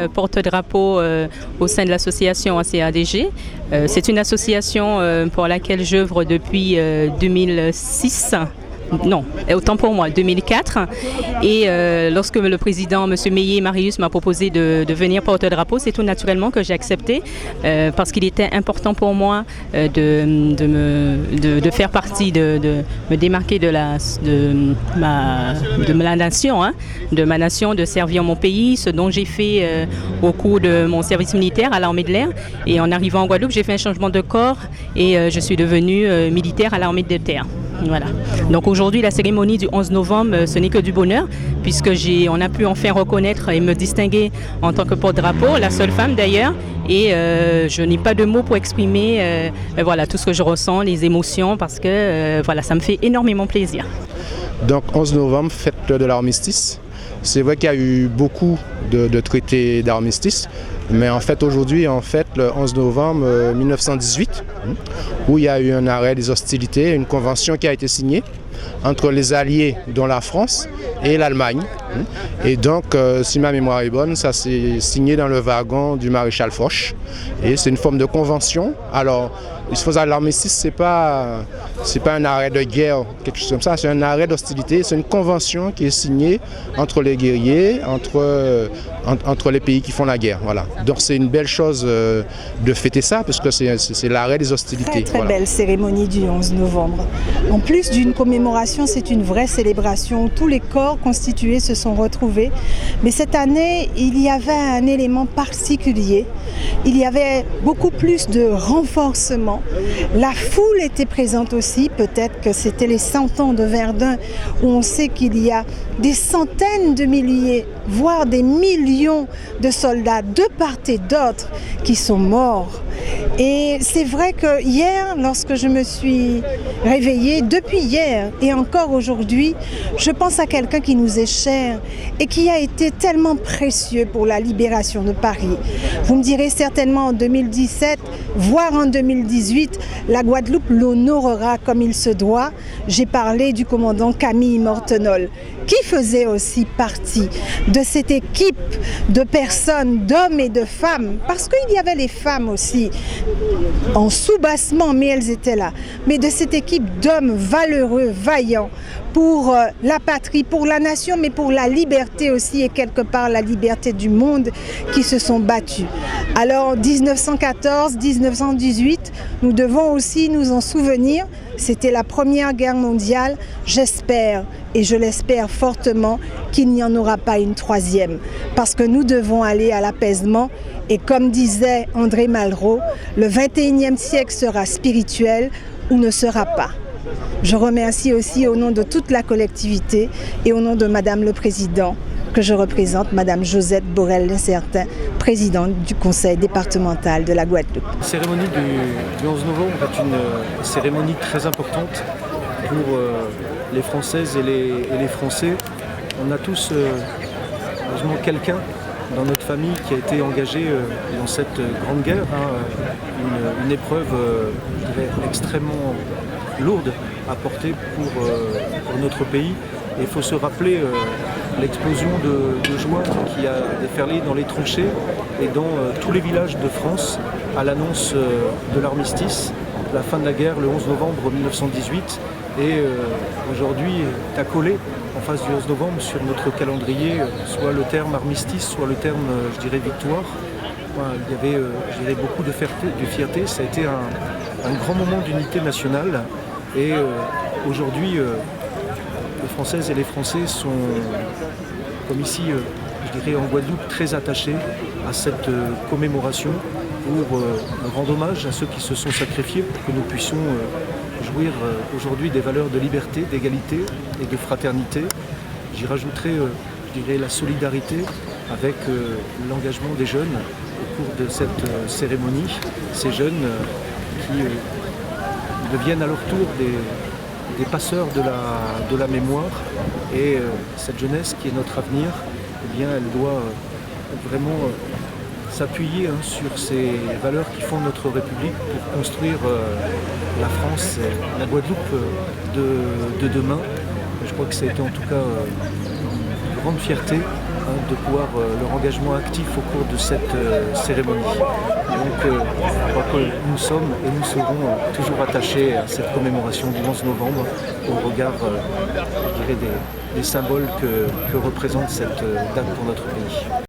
porte-drapeau au sein de l'association ACADG. C'est une association pour laquelle j'œuvre depuis 2006. Non, autant pour moi, 2004. Et lorsque le président, M. Meillet Marius, m'a proposé de venir porte-drapeau, c'est tout naturellement que j'ai accepté parce qu'il était important pour moi de faire partie, de me démarquer de ma nation, de ma nation, de servir mon pays, ce dont j'ai fait au cours de mon service militaire à l'armée de l'air. Et en arrivant en Guadeloupe, j'ai fait un changement de corps et je suis devenue militaire à l'armée de terre. Voilà. Donc aujourd'hui, la cérémonie du 11 novembre, ce n'est que du bonheur, puisque on a pu enfin reconnaître et me distinguer en tant que porte-drapeau, la seule femme d'ailleurs, et je n'ai pas de mots pour exprimer voilà, tout ce que je ressens, les émotions, parce que voilà, ça me fait énormément plaisir. Donc 11 novembre, fête de l'armistice. C'est vrai qu'il y a eu beaucoup de traités d'armistice, mais en fait aujourd'hui, le 11 novembre 1918, où il y a eu un arrêt des hostilités, une convention qui a été signée entre les Alliés, dont la France, et l'Allemagne. Et donc, si ma mémoire est bonne, ça s'est signé dans le wagon du maréchal Foch. Et c'est une forme de convention. Alors, il faut savoir, l'armistice, c'est pas un arrêt de guerre, quelque chose comme ça, c'est un arrêt d'hostilité, c'est une convention qui est signée entre les guerriers, entre les pays qui font la guerre. Voilà. Donc c'est une belle chose de fêter ça, parce que c'est l'arrêt des hostilités. Très belle cérémonie du 11 novembre. En plus d'une commémoration, c'est une vraie célébration. Tous les corps constitués se sont retrouvés. Mais cette année, il y avait un élément particulier. Il y avait beaucoup plus de renforcement. La foule était présente aussi. Peut-être que c'était les 100 ans de Verdun, où on sait qu'il y a des centaines de milliers, voire des millions de soldats de part et d'autre qui sont morts. Et c'est vrai que hier, lorsque je me suis réveillée, depuis hier et encore aujourd'hui, je pense à quelqu'un qui nous est cher et qui a été tellement précieux pour la libération de Paris. Vous me direz certainement en 2017, voire en 2018, la Guadeloupe l'honorera comme il se doit. J'ai parlé du commandant Camille Mortenol, qui faisait aussi partie de cette équipe de personnes, d'hommes et de femmes, parce qu'il y avait les femmes aussi en soubassement, mais elles étaient là, mais de cette équipe d'hommes valeureux, vaillants, pour la patrie, pour la nation, mais pour la liberté aussi, et quelque part la liberté du monde, qui se sont battus. Alors 1914, 1918, nous devons aussi nous en souvenir. C'était la Première Guerre mondiale. J'espère, et je l'espère fortement, qu'il n'y en aura pas une troisième, parce que nous devons aller à l'apaisement. Et comme disait André Malraux, le 21e siècle sera spirituel ou ne sera pas. Je remercie aussi au nom de toute la collectivité et au nom de Madame le Président que je représente, Madame Josette Borel-Lincertin, présidente du Conseil départemental de la Guadeloupe. La cérémonie du 11 novembre est une cérémonie très importante pour les Françaises et les Français. On a tous heureusement quelqu'un dans notre famille qui a été engagé dans cette grande guerre, une épreuve je dirais, extrêmement lourde à porter pour notre pays. Et il faut se rappeler l'explosion de joie qui a déferlé dans les tranchées et dans tous les villages de France à l'annonce de l'armistice, la fin de la guerre le 11 novembre 1918. Et aujourd'hui est accolé en face du 11 novembre sur notre calendrier soit le terme armistice, soit le terme, je dirais, victoire. Voilà, il y avait je dirais, beaucoup de fierté. Ça a été un grand moment d'unité nationale. Et aujourd'hui, les Françaises et les Français sont, comme ici, je dirais, en Guadeloupe, très attachés à cette commémoration pour rendre hommage à ceux qui se sont sacrifiés pour que nous puissions jouir aujourd'hui des valeurs de liberté, d'égalité et de fraternité. J'y rajouterai, je dirais, la solidarité avec l'engagement des jeunes au cours de cette cérémonie. Ces jeunes qui deviennent à leur tour des passeurs de la mémoire. Et cette jeunesse qui est notre avenir, eh bien, elle doit vraiment s'appuyer sur ces valeurs qui font notre République pour construire la France et la Guadeloupe de demain. Je crois que ça a été en tout cas une grande fierté de voir leur engagement actif au cours de cette cérémonie. Donc je crois que nous sommes et nous serons toujours attachés à cette commémoration du 11 novembre au regard je dirais, des symboles que représente cette date pour notre pays.